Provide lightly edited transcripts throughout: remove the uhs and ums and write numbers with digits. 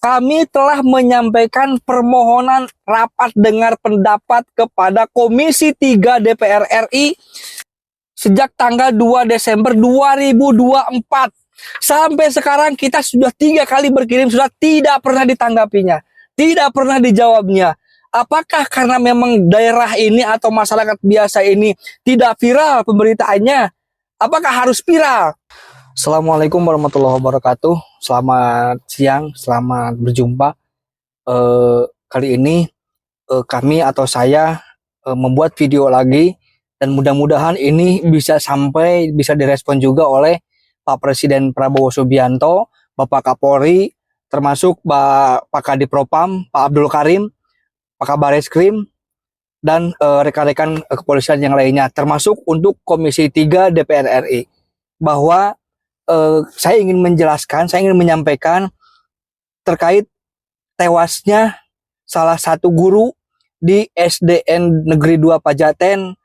kami telah menyampaikan permohonan rapat dengar pendapat kepada Komisi 3 DPR RI sejak tanggal 2 Desember 2024. Sampai sekarang kita sudah 3 kali berkirim surat, tidak pernah ditanggapinya, tidak pernah dijawabnya. Apakah karena memang daerah ini atau masyarakat biasa ini tidak viral pemberitaannya? Apakah harus viral? Assalamualaikum warahmatullahi wabarakatuh. Selamat siang, selamat berjumpa. Kali ini kami atau saya membuat video lagi, dan mudah-mudahan ini bisa direspon juga oleh Pak Presiden Prabowo Subianto, Bapak Kapolri, termasuk Pak Kadipropam, Pak Abdul Karim, Pak Kabareskrim, dan rekan-rekan kepolisian yang lainnya, termasuk untuk Komisi 3 DPR RI, bahwa saya ingin menyampaikan terkait tewasnya salah satu guru di SDN Negeri 2 Pajaten,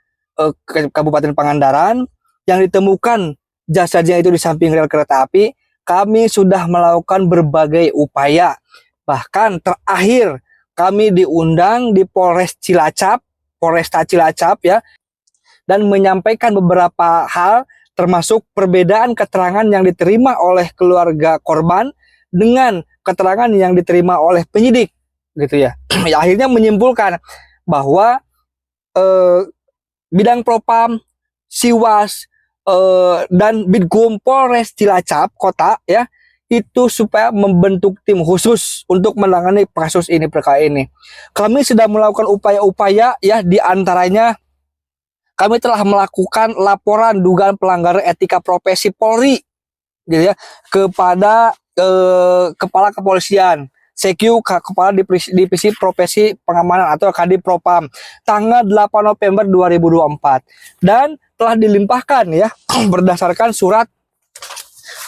Kabupaten Pangandaran, yang ditemukan jasadnya itu di samping rel kereta api. Kami sudah melakukan berbagai upaya, bahkan terakhir kami diundang di Polresta Cilacap ya, dan menyampaikan beberapa hal, termasuk perbedaan keterangan yang diterima oleh keluarga korban dengan keterangan yang diterima oleh penyidik, gitu ya. Akhirnya menyimpulkan bahwa Bidang Propam, Siwas, dan Bidkum Polres Cilacap Kota ya, itu supaya membentuk tim khusus untuk menangani kasus ini, perkara ini. Kami sudah melakukan upaya-upaya ya, diantaranya kami telah melakukan laporan dugaan pelanggaran etika profesi Polri, gitu ya, kepada Kepala Kepolisian, CQ, Kepala Divisi Profesi Pengamanan atau Kadipropam, tanggal 8 November 2024, dan telah dilimpahkan ya berdasarkan surat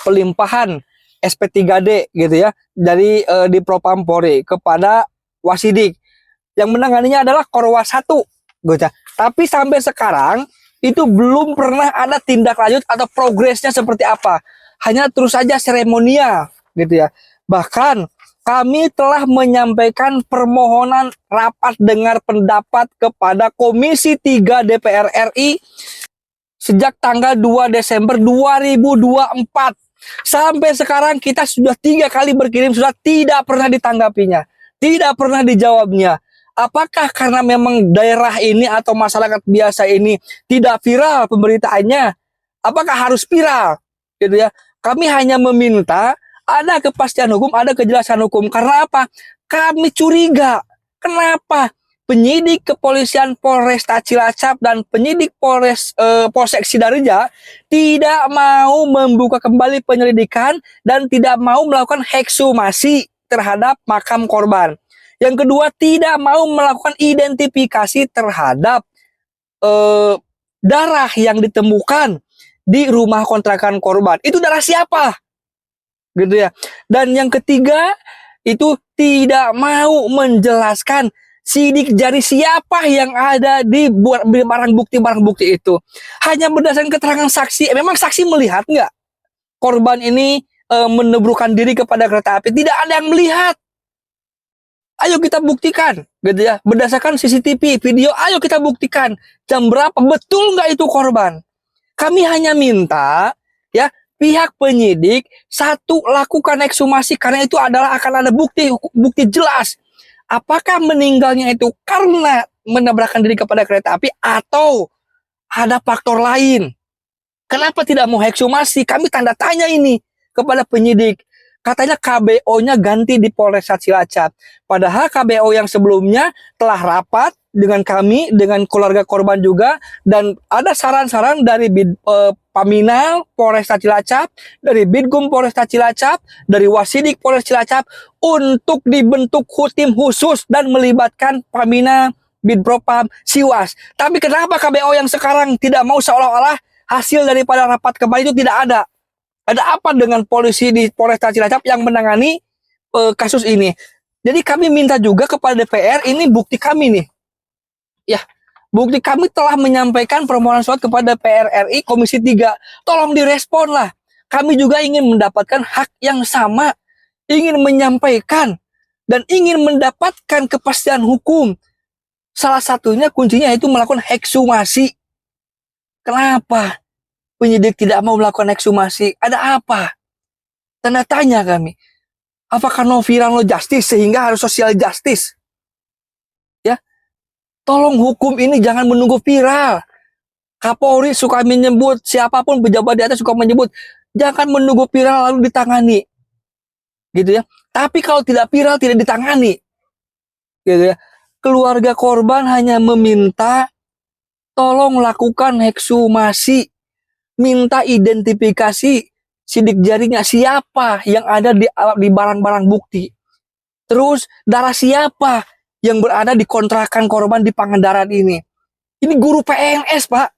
pelimpahan SP3D gitu ya dari di Propam Polri kepada Wasidik, yang menanganinya adalah Korwas 1 gitu ya. Tapi sampai sekarang itu belum pernah ada tindak lanjut atau progresnya seperti apa. Hanya terus saja seremonial gitu ya. Bahkan kami telah menyampaikan permohonan rapat dengar pendapat kepada Komisi 3 DPR RI sejak tanggal 2 Desember 2024. Sampai sekarang kita sudah 3 kali berkirim surat, tidak pernah ditanggapinya, tidak pernah dijawabnya. Apakah karena memang daerah ini atau masyarakat biasa ini tidak viral pemberitaannya? Apakah harus viral? Gitu ya. Kami hanya meminta ada kepastian hukum, ada kejelasan hukum. Karena apa? Kami curiga. Kenapa penyidik kepolisian Polresta Cilacap dan penyidik Polsek Sidareja tidak mau membuka kembali penyelidikan dan tidak mau melakukan ekshumasi terhadap makam korban. Yang kedua, tidak mau melakukan identifikasi terhadap darah yang ditemukan di rumah kontrakan korban. Itu darah siapa? Gitu ya. Dan yang ketiga, itu tidak mau menjelaskan sidik jari siapa yang ada di barang bukti itu. Hanya berdasarkan keterangan saksi. Memang saksi melihat nggak korban ini menebrukkan diri kepada kereta api? Tidak ada yang melihat. Ayo kita buktikan, gitu ya. Berdasarkan CCTV, video, ayo kita buktikan jam berapa, betul nggak itu korban. Kami hanya minta, ya, pihak penyidik satu lakukan ekshumasi, karena itu adalah akan ada bukti jelas. Apakah meninggalnya itu karena menabrakkan diri kepada kereta api atau ada faktor lain? Kenapa tidak mau ekshumasi? Kami tanda tanya ini kepada penyidik. Katanya KBO-nya ganti di Polresta Cilacap. Padahal KBO yang sebelumnya telah rapat dengan kami, dengan keluarga korban juga, dan ada saran-saran dari Paminal Polresta Cilacap, dari Bidkum Polresta Cilacap, dari Wasidik Polres Cilacap untuk dibentuk tim khusus dan melibatkan Paminal, Bidpropam, Siwas. Tapi kenapa KBO yang sekarang tidak mau, seolah-olah hasil daripada rapat kemarin itu tidak ada? Ada apa dengan polisi di Polresta Cilacap yang menangani kasus ini? Jadi kami minta juga kepada DPR, ini bukti kami nih. Ya, bukti kami telah menyampaikan permohonan surat kepada DPR RI Komisi 3. Tolong direspon lah. Kami juga ingin mendapatkan hak yang sama ingin menyampaikan dan ingin mendapatkan kepastian hukum. Salah satunya kuncinya itu melakukan ekshumasi. Kenapa penyidik tidak mau melakukan ekshumasi? Ada apa? Tanda tanya kami. Apakah no viral no justice sehingga harus social justice? Ya, tolong hukum ini jangan menunggu viral. Kapolri suka menyebut, siapapun pejabat di atas suka menyebut, jangan menunggu viral lalu ditangani. Gitu ya. Tapi kalau tidak viral tidak ditangani. Gitu ya. Keluarga korban hanya meminta tolong lakukan ekshumasi, minta identifikasi sidik jarinya siapa yang ada di barang-barang bukti. Terus darah siapa yang berada di kontrakan korban di Pangandaran ini. Ini guru PNS, Pak.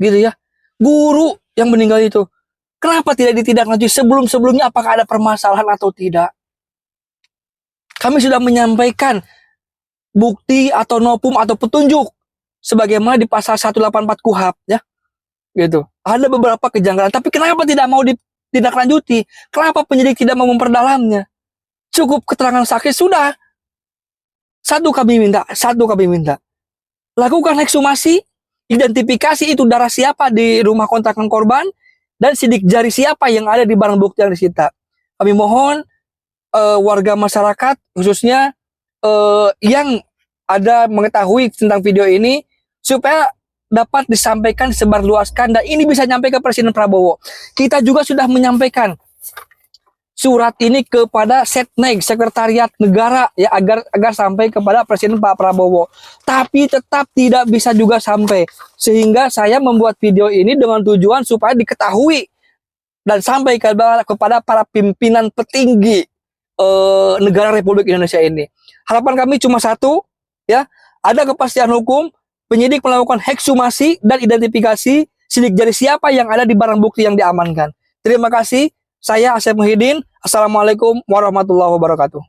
Gitu ya. Guru yang meninggal itu. Kenapa tidak ditindaklanjuti sebelum-sebelumnya, apakah ada permasalahan atau tidak? Kami sudah menyampaikan bukti atau nopum atau petunjuk sebagaimana di pasal 184 KUHP ya. Gitu. Ada beberapa kejanggalan, tapi kenapa tidak mau ditindaklanjuti? Kenapa penyidik tidak mau memperdalamnya? Cukup keterangan saksi sudah. Satu kami minta. Lakukan ekshumasi, identifikasi itu darah siapa di rumah kontrakan korban dan sidik jari siapa yang ada di barang bukti yang disita. Kami mohon warga masyarakat khususnya yang ada mengetahui tentang video ini supaya dapat disampaikan, disebarluaskan, dan ini bisa nyampe ke Presiden Prabowo. Kita juga sudah menyampaikan surat ini kepada Setnek, Sekretariat Negara ya, agar sampai kepada Presiden Pak Prabowo. Tapi tetap tidak bisa juga sampai. Sehingga saya membuat video ini dengan tujuan supaya diketahui dan sampai kepada para pimpinan petinggi negara Republik Indonesia ini. Harapan kami cuma satu, ya, ada kepastian hukum, penyidik melakukan ekshumasi dan identifikasi sidik jari siapa yang ada di barang bukti yang diamankan. Terima kasih. Saya Asep Muhyiddin. Assalamualaikum warahmatullahi wabarakatuh.